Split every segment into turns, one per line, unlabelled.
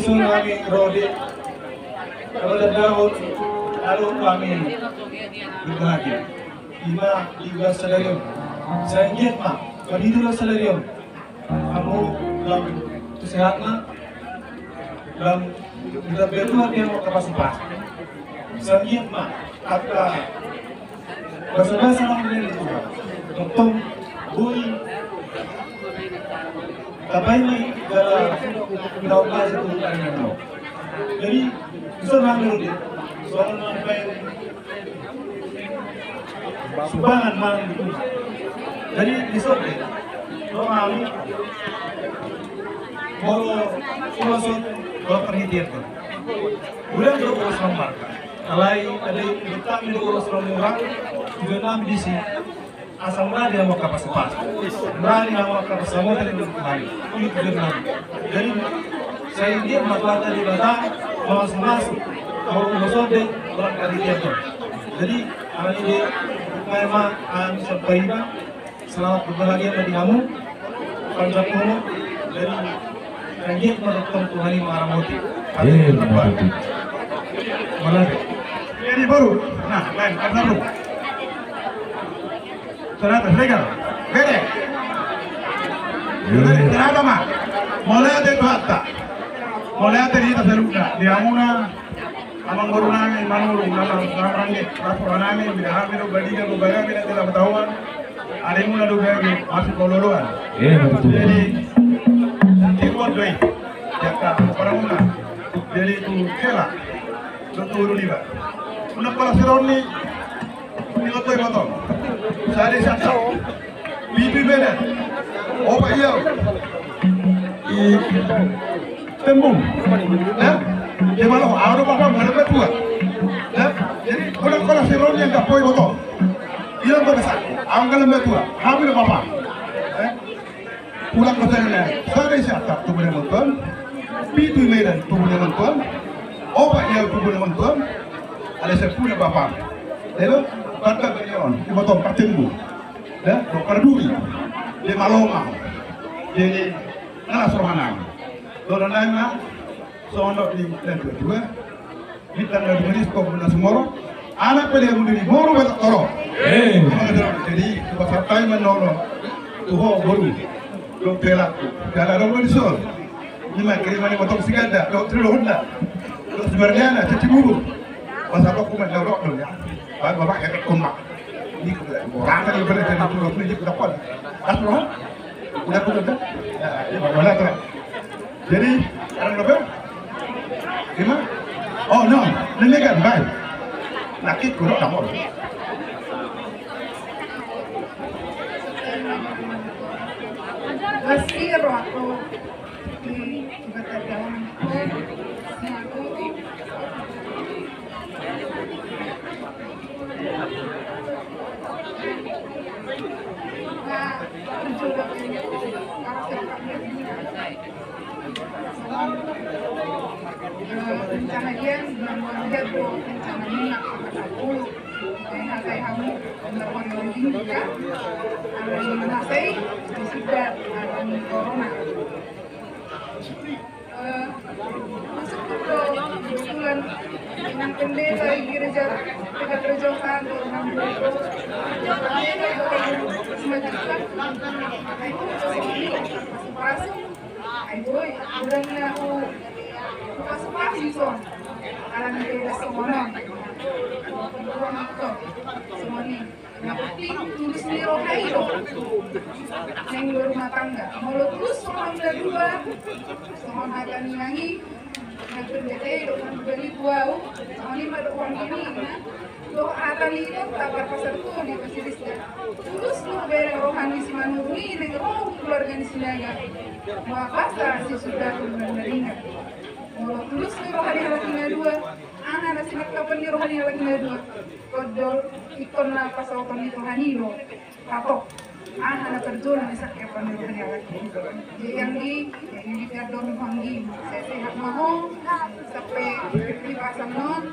Susun kami Rodi, kalau daun lalu kami berbahagia. Ima juga salarium, saya ingat mak, kalau itu salarium, kamu dalam kesehatan, dalam kita berdua dia mau kapasitas. Saya ingat mak, kata bahasa orang ini itu, untuk bui Tabay may daw sa tutukan nito. Jadi, gusto namin ulit. So, ano naman ba yung subangan man dito. Jadi, gusto ulit. So, kami, mau sumasot, mau perhatian ko. Bulan ko ko sa marka. Alay, kami ko sa orang, juga namin di sini. Asal merani yang mau kapasitas, merani yang mau kapasitas dari kembali, itu benar. Jadi saya ini mata di belakang, masuk, mau masuk deh orang kali dia tuh. Jadi hari ini memang kami sampai selamat berbahagia bagi kamu, panjang umur, dari ranjit menonton Tuhan yang marah mati. Malah, ini baru, nah lain karena baru. Ternyata, legal, beda. Ternyata mah, mulai ada itu hatta, mulai ada di atas luka. Dia muna, amang baru nami, manuru, nama rangi, lapor nami, bila hamil, badiga, beberapa bila tidak bertahuan, ada yang muna juga masuk kololuan. Jadi, tiruan doi, jaka orang muna, jadi itu kela, betul ni ba. Muna kalau sironi, ini apa yang betul? Saya saksa, bibi beda, apa iya? Tembung, nah, di mana ada apa mana betul? Nah, jadi kalau serong yang tak boleh betul, ia berbesar, anggal betul, hamil apa? Pulang ke sana, saya saksa tu boleh betul, bibi beda tu boleh betul, apa iya tu boleh betul, ada sepuluh bapa, lalu Bantang Benyon, di bottom Patimbu, ya, Karduri, di Maloma, di Nala Sohanang, Doronana, Sono di Tentu juga, di tanggal 20 Semoro, anak pada yang menjadi boru betul toro, jadi kebasatai menoro, tuho boru, lo pelak, kalau orang disol, lima kiriman bottom sigada, lo Honda, lo sebenarnya cuci bubur, masa aku menjawab dong ya. Bapak kayak komak, ini orang kan ibarat dari pulau ini kita pun, asal udah mana tuh? Jadi orang apa? Gimana? Oh no, ini kan baik. Nakit kurang kamu.
Masih aku di Batavia. Rencana dia membuat rencananya aku saya kamu melakukan login juga saya sudah ada corona masuk ke bulan yang pendeta di gereja dekat Rejokan Ayo, bulannya aku pas-pasin so. Alam nila semuanya. Semuanya. Yang penting tulis di Rohairo. Yang rumah tangga. Mau terus orang berdua. Semua akan nyanyi. Yang pendeta kan beli buau. Semuanya pada uang ini. Loh akan itu tabar pasar tuh di Pasilisnya. Terus tuh bareng rohani si Manuri dengan keluarga di Sinaga. Maka si sudah menerima. Mau terus nih rohani halaknya dua. Anak nasi kapan di rohani halaknya dua. Kodol ikon lah pasal itu rohani lo. Patok. Anak terjual nasi kapan di rohani halaknya. Jadi yang di perdon panggi. Saya sehat mau sampai di pasar non.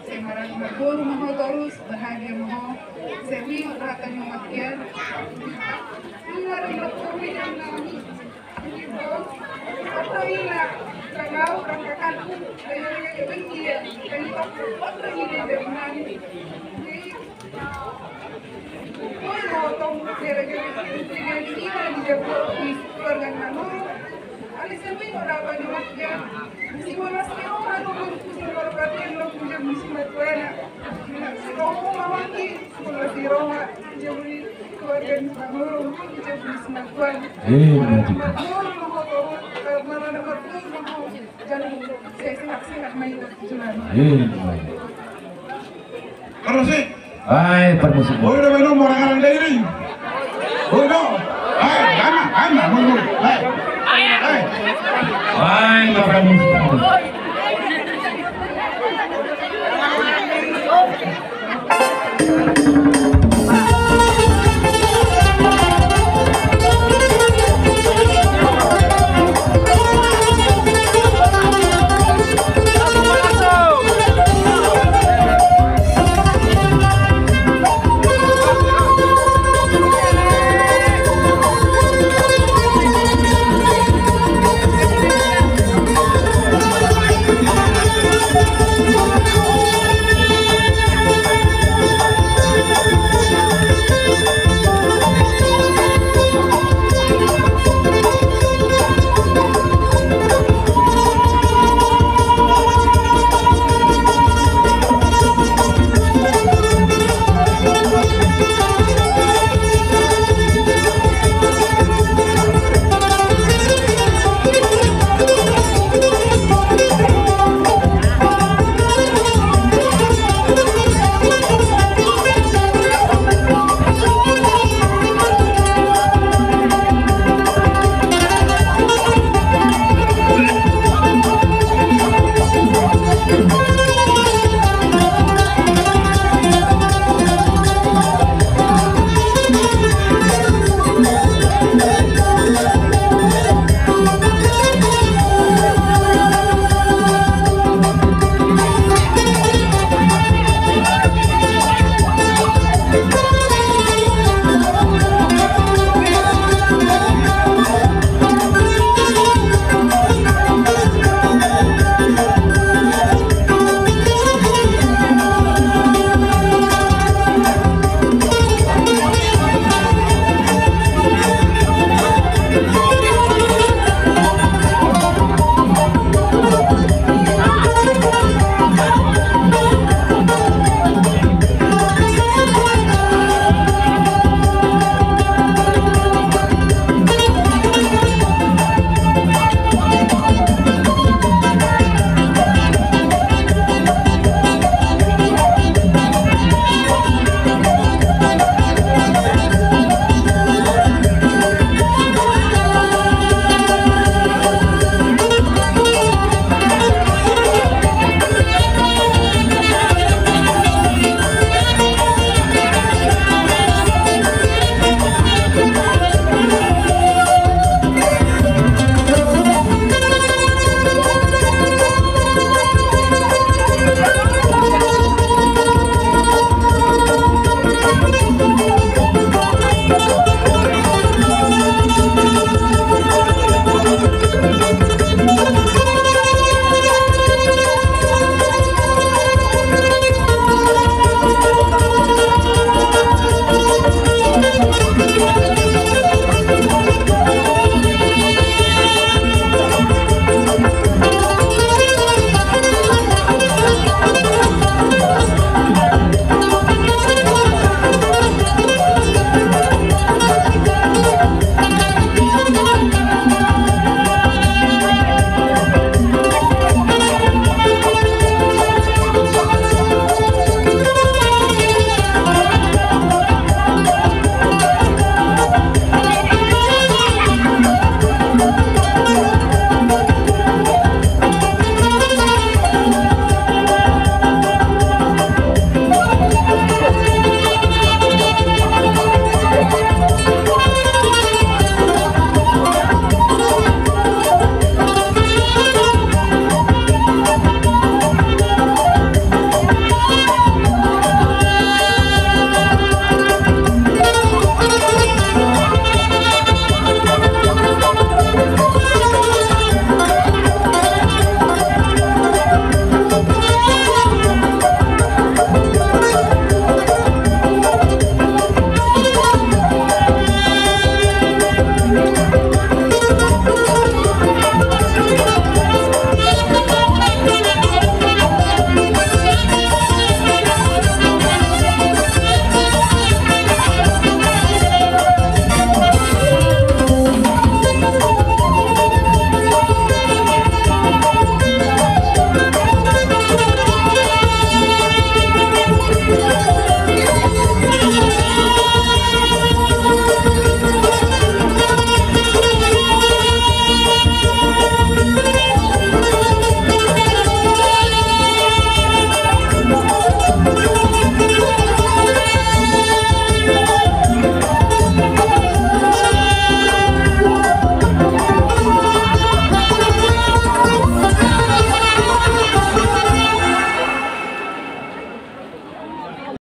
Saya marah berguru mau terus bahagia mau. Saya lihat katanya makian. Ini ada berkurang yang Waktu ini kalau rangkakan kayak begini ya, waktu ini dengan kalau tong gara-gara ini dijaga di keluarga nanu, alisnya pun orang banyak ya. Si mana sih orang orang pusing berkat yang lo punya musim batuan. Si romo mama ki, kalau si romo jadi keluarga nanu, jadi musim batuan. Mana nomor tuh jangan sehat-sehat main jalan.
Terus sih.
Ay, permusik.
Oh, udah minum orang dari. Oh, no. Ay, mana, mana, mana. Ay, ay.
Ay, permusik.